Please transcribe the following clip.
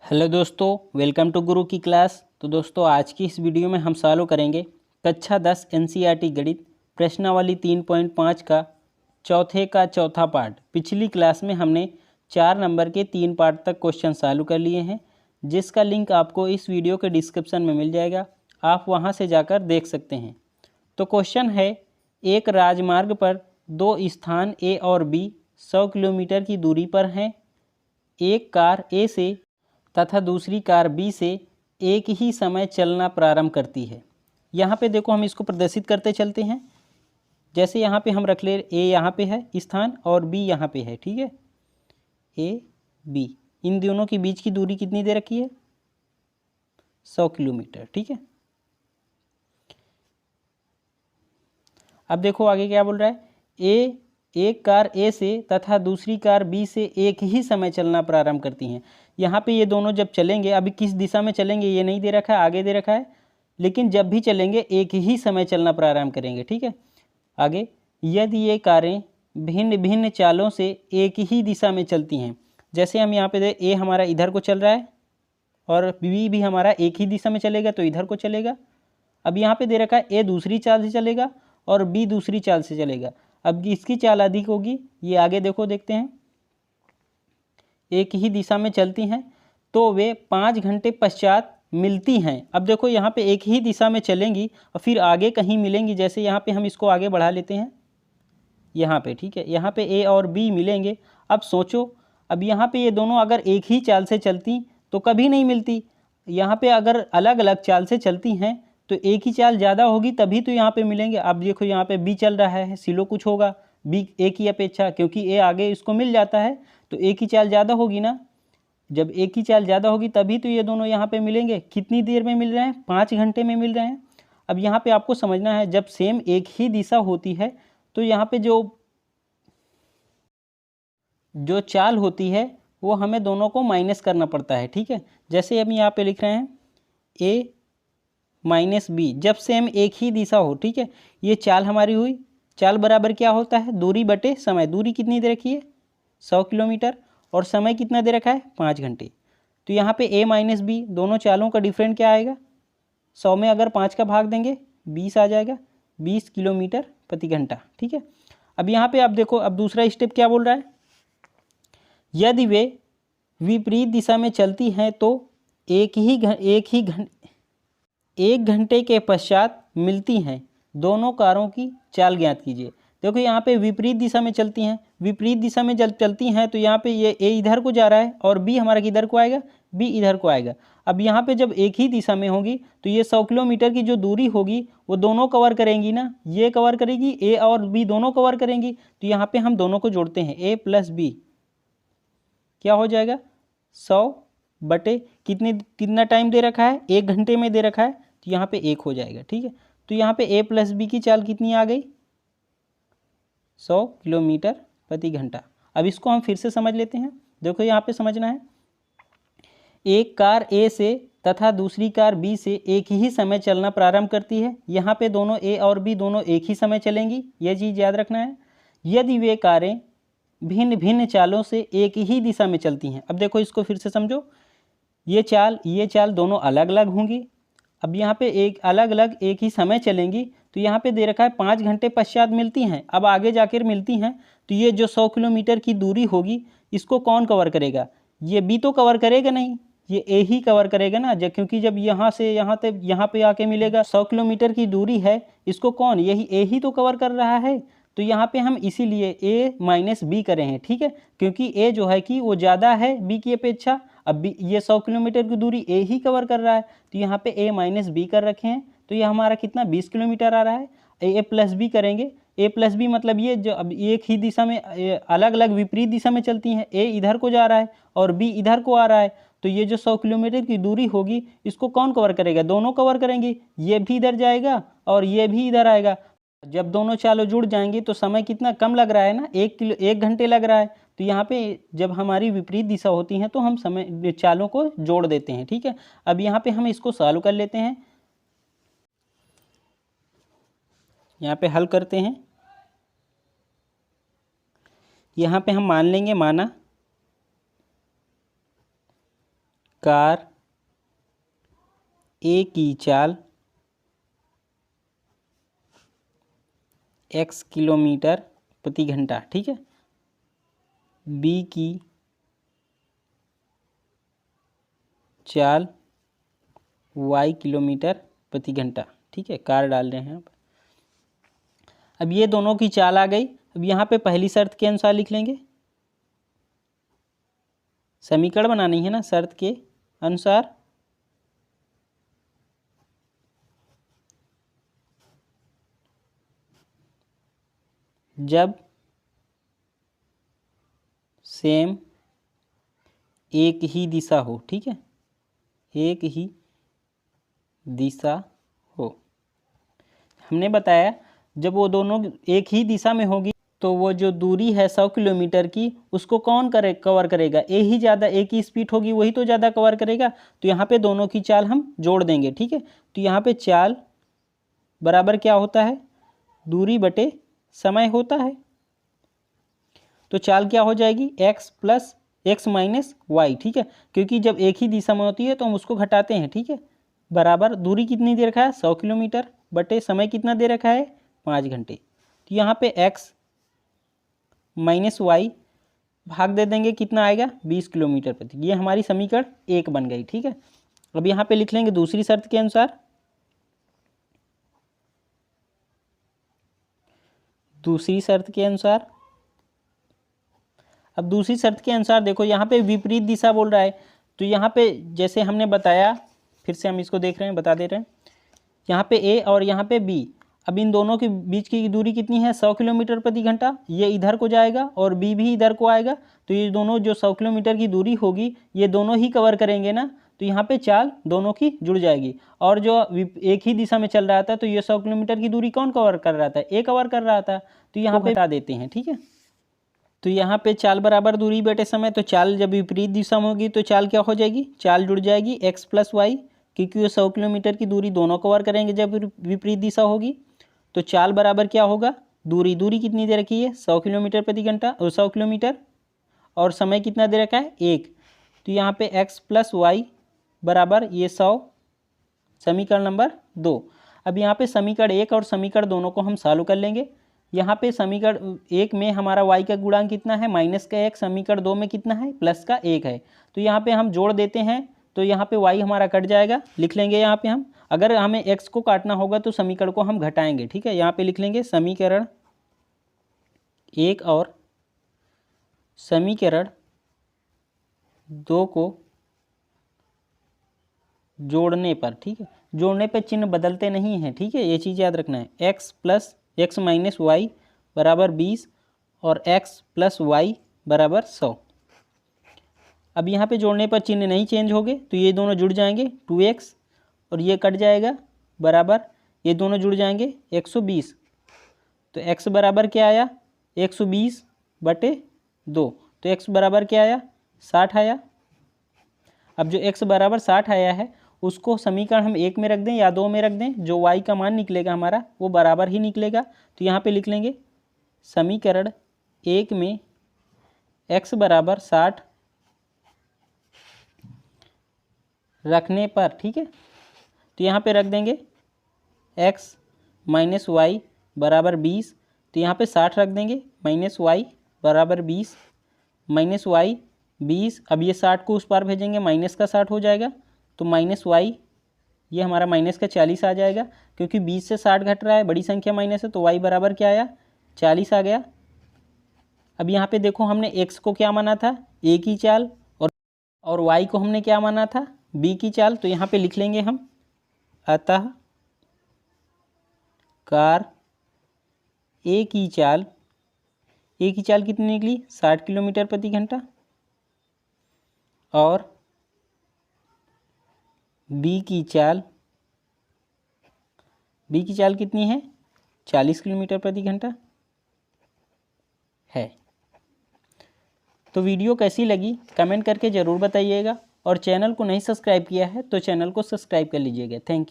Hello दोस्तों, welcome to गुरु की class. तो दोस्तों, आज की इस वीडियो में हम सॉल्व करेंगे कक्षा 10 एनसीईआरटी गणित प्रश्नावली 3.5 का चौथे का चौथा पार्ट। पिछली क्लास में हमने 4 नंबर के 3 पार्ट तक क्वेश्चन सॉल्व कर लिए हैं, जिसका लिंक आपको इस वीडियो के डिस्क्रिप्शन में मिल जाएगा। आप वहां से जाकर देख सकते हैं। तो क्वेश्चन है, एक राजमार्ग पर दो स्थान ए और बी 100 किलोमीटर की दूरी पर हैं। एक कार ए से तथा दूसरी कार बी से एक ही समय चलना प्रारंभ करती है। यहाँ पे देखो, हम इसको प्रदर्शित करते चलते हैं। जैसे यहाँ पे हम रख ले, ए यहाँ पे है स्थान और बी यहाँ पे है, ठीक है। ए बी, इन दोनों के बीच की दूरी कितनी दे रखी है? 100 किलोमीटर, ठीक है। अब देखो आगे क्या बोल रहा है। एक कार ए से तथा दूसरी कार बी से एक ही समय चलना प्रारंभ करती हैं। यहाँ पे ये दोनों जब चलेंगे, अभी किस दिशा में चलेंगे ये नहीं दे रखा है, आगे दे रखा है, लेकिन जब भी चलेंगे एक ही समय चलना प्रारंभ करेंगे, ठीक है। आगे, यदि ये कारें भिन्न भिन्न चालों से एक ही दिशा में चलती हैं। जैसे हम यहाँ पे दे, ए हमारा इधर को चल रहा है और बी भी हमारा एक ही दिशा में चलेगा, तो इधर को चलेगा। अब यहाँ पे दे रखा है ए दूसरी चाल से चलेगा और बी दूसरी चाल से चलेगा। अब इसकी चाल अधिक होगी, ये आगे देखो, देखते हैं। एक ही दिशा में चलती हैं तो वे 5 घंटे पश्चात मिलती हैं। अब देखो, यहाँ पे एक ही दिशा में चलेंगी और फिर आगे कहीं मिलेंगी। जैसे यहाँ पे हम इसको आगे बढ़ा लेते हैं, यहाँ पे, ठीक है। यहाँ पे ए और बी मिलेंगे। अब सोचो, अब यहाँ पे ये दोनों अगर एक ही चाल से चलती तो कभी नहीं मिलती। यहाँ पे अगर अलग अलग चाल से चलती हैं तो एक ही चाल ज़्यादा होगी, तभी तो यहाँ पे मिलेंगे। अब देखो, यहाँ पे बी चल रहा है, सिलो कुछ होगा बी ए की अपेक्षा, क्योंकि ए आगे इसको मिल जाता है, तो एक ही चाल ज़्यादा होगी ना। जब एक ही चाल ज़्यादा होगी तभी तो ये दोनों यहाँ पे मिलेंगे। कितनी देर में मिल रहे हैं? 5 घंटे में मिल रहे हैं। अब यहाँ पे आपको समझना है, जब सेम एक ही दिशा होती है तो यहाँ पे जो चाल होती है वो हमें दोनों को माइनस करना पड़ता है, ठीक है। जैसे हम यहाँ पे लिख रहे हैं ए माइनस बी, जब सेम एक ही दिशा हो, ठीक है। ये चाल हमारी हुई। चाल बराबर क्या होता है? दूरी बटे समय। दूरी कितनी दे रखी है? 100 किलोमीटर। और समय कितना दे रखा है? 5 घंटे। तो यहाँ पे ए माइनस बी, दोनों चालों का डिफरेंट क्या आएगा? 100 में अगर 5 का भाग देंगे 20 आ जाएगा, 20 किलोमीटर प्रति घंटा, ठीक है। अब यहाँ पे आप देखो, अब दूसरा स्टेप क्या बोल रहा है। यदि वे विपरीत दिशा में चलती हैं तो एक घंटे के पश्चात मिलती हैं। दोनों कारों की चाल ज्ञात कीजिए। देखो, यहाँ पे विपरीत दिशा में चलती हैं। विपरीत दिशा में जब चलती हैं तो यहाँ पे ये ए इधर को जा रहा है और बी हमारा किधर को आएगा? बी इधर को आएगा। अब यहाँ पे जब एक ही दिशा में होगी तो ये 100 किलोमीटर की जो दूरी होगी वो दोनों कवर करेंगी ना। ये कवर करेगी, ए और बी दोनों कवर करेंगी। तो यहाँ पे हम दोनों को जोड़ते हैं, ए प्लस बी क्या हो जाएगा? 100 बटे कितना टाइम दे रखा है? 1 घंटे में दे रखा है, तो यहाँ पे 1 हो जाएगा, ठीक है। तो यहाँ पे ए प्लस बी की चाल कितनी आ गई? 100 किलोमीटर प्रति घंटा। अब इसको हम फिर से समझ लेते हैं। देखो, यहाँ पे समझना है, एक कार ए से तथा दूसरी कार बी से एक ही समय चलना प्रारंभ करती है। यहाँ पे दोनों ए और बी दोनों एक ही समय चलेंगी, यह चीज़ याद रखना है। यदि वे कारें भिन्न भिन्न चालों से एक ही दिशा में चलती हैं। अब देखो, इसको फिर से समझो, ये चाल दोनों अलग अलग होंगी। अब यहाँ पे एक अलग अलग एक ही समय चलेंगी, तो यहाँ पे दे रखा है 5 घंटे पश्चात मिलती हैं। अब आगे जाकर मिलती हैं तो ये जो 100 किलोमीटर की दूरी होगी इसको कौन कवर करेगा? ये बी तो कवर करेगा नहीं, ये ए ही कवर करेगा ना। क्योंकि जब यहाँ से यहाँ तक यहाँ पे आके मिलेगा, 100 किलोमीटर की दूरी है, इसको कौन? यही ए ही तो कवर कर रहा है। तो यहाँ पे हम इसीलिए ए माइनस बी करें हैं, ठीक है। क्योंकि ए जो है कि वो ज़्यादा है बी की अपेक्षा। अब बी, ये 100 किलोमीटर की दूरी ए ही कवर कर रहा है, तो यहाँ पे ए माइनस बी कर रखे हैं। तो ये हमारा कितना? 20 किलोमीटर आ रहा है। ए प्लस बी करेंगे। ए प्लस बी मतलब ये जो अब एक ही दिशा में अलग अलग विपरीत दिशा में चलती हैं। ए इधर को जा रहा है और बी इधर को आ रहा है, तो ये जो 100 किलोमीटर की दूरी होगी इसको कौन कवर करेगा? दोनों कवर करेंगी। ये भी इधर जाएगा और ये भी इधर आएगा। जब दोनों चालों जुड़ जाएंगी तो समय कितना कम लग रहा है ना, 1 घंटे लग रहा है। तो यहाँ पे जब हमारी विपरीत दिशा होती है तो हम समय चालों को जोड़ देते हैं, ठीक है। अब यहाँ पे हम इसको सॉल्व कर लेते हैं। यहाँ पे हल करते हैं। यहाँ पे हम मान लेंगे, माना कार ए की चाल x किलोमीटर प्रति घंटा, ठीक है, बी की चाल y किलोमीटर प्रति घंटा, ठीक है, कार डाल रहे हैं आप। अब ये दोनों की चाल आ गई। अब यहाँ पे पहली शर्त के अनुसार लिख लेंगे, समीकरण बनानी है ना, शर्त के अनुसार जब सेम एक ही दिशा हो, ठीक है, एक ही दिशा हो। हमने बताया जब वो दोनों एक ही दिशा में होगी तो वो जो दूरी है 100 किलोमीटर की, उसको कौन कवर करेगा, ए ही ज़्यादा, एक ही स्पीड होगी वही तो ज़्यादा कवर करेगा। तो यहाँ पे दोनों की चाल हम जोड़ देंगे, ठीक है। तो यहाँ पे चाल बराबर क्या होता है, दूरी बटे समय होता है। तो चाल क्या हो जाएगी, x plus x minus y, ठीक है, क्योंकि जब एक ही दिशा में होती है तो हम उसको घटाते हैं, ठीक है, बराबर दूरी कितनी दे रखा है 100 किलोमीटर बटे समय कितना दे रखा है 5 घंटे। तो यहाँ पे x माइनस वाई भाग दे देंगे, कितना आएगा 20 किलोमीटर प्रति। ये हमारी समीकरण 1 बन गई, ठीक है। अब यहाँ पे लिख लेंगे दूसरी शर्त के अनुसार, दूसरी शर्त के अनुसार। अब दूसरी शर्त के अनुसार देखो यहाँ पे विपरीत दिशा बोल रहा है, तो यहाँ पे जैसे हमने बताया, फिर से हम इसको देख रहे हैं, बता दे रहे हैं, यहाँ पे ए और यहाँ पे बी, अब इन दोनों के बीच की दूरी कितनी है 100 किलोमीटर प्रति घंटा। ये इधर को जाएगा और बी भी इधर को आएगा, तो ये दोनों जो 100 किलोमीटर की दूरी होगी ये दोनों ही कवर करेंगे ना, तो यहाँ पे चाल दोनों की जुड़ जाएगी। और जो एक ही दिशा में चल रहा था तो ये 100 किलोमीटर की दूरी कौन कवर कर रहा था, ए कवर कर रहा था, तो यहाँ पे हटा देते हैं, ठीक है। तो यहाँ पे चाल बराबर दूरी बटे समय, तो चाल जब विपरीत दिशा में होगी तो चाल क्या हो जाएगी, चाल जुड़ जाएगी x प्लस वाई, क्योंकि ये 100 किलोमीटर की दूरी दोनों कवर करेंगे जब विपरीत दिशा होगी। तो चाल बराबर क्या होगा, दूरी कितनी दे रखी है 100 किलोमीटर प्रति घंटा, 100 किलोमीटर, और समय कितना दे रखा है 1। तो यहाँ पे x प्लस वाई बराबर ये 100, समीकरण नंबर 2। अब यहाँ पे समीकरण 1 और समीकरण दोनों को हम सॉल्व कर लेंगे। यहाँ पे समीकरण 1 में हमारा y का गुणांक कितना है -1, समीकरण 2 में कितना है +1 है। तो यहाँ पे हम जोड़ देते हैं, तो यहाँ पे y हमारा कट जाएगा, लिख लेंगे यहाँ पे हम, अगर हमें x को काटना होगा तो समीकरण को हम घटाएंगे, ठीक है। यहाँ पे लिख लेंगे समीकरण 1 और समीकरण 2 को जोड़ने पर, ठीक है, जोड़ने पर चिन्ह बदलते नहीं हैं, ठीक है, ये चीज़ याद रखना है। x plus x minus y बराबर 20 और x प्लस वाई बराबर 100। अब यहाँ पे जोड़ने पर चिन्ह नहीं चेंज होंगे, तो ये दोनों जुड़ जाएंगे 2x और ये कट जाएगा, बराबर ये दोनों जुड़ जाएंगे 120। तो x बराबर क्या आया 120 बटे 2, तो x बराबर क्या आया 60 आया। अब जो x बराबर 60 आया है उसको समीकरण हम 1 में रख दें या 2 में रख दें, जो y का मान निकलेगा हमारा वो बराबर ही निकलेगा। तो यहाँ पे लिख लेंगे समीकरण 1 में x बराबर 60 रखने पर, ठीक है, तो यहाँ पे रख देंगे x माइनस वाई बराबर 20, तो यहाँ पे 60 रख देंगे, माइनस वाई बराबर 20, माइनस वाई 20। अब ये 60 को उस पार भेजेंगे, माइनस का 60 हो जाएगा, तो माइनस वाई ये हमारा माइनस का 40 आ जाएगा, क्योंकि 20 से 60 घट रहा है, बड़ी संख्या माइनस है, तो y बराबर क्या आया 40 आ गया। अब यहाँ पे देखो हमने x को क्या माना था a की चाल, और y को हमने क्या माना था b की चाल, तो यहाँ पे लिख लेंगे हम, अतः कार a की चाल कितनी निकली 60 किलोमीटर प्रति घंटा, और बी की चाल कितनी है 40 किलोमीटर प्रति घंटा है। तो वीडियो कैसी लगी कमेंट करके ज़रूर बताइएगा, और चैनल को नहीं सब्सक्राइब किया है तो चैनल को सब्सक्राइब कर लीजिएगा। Thank you.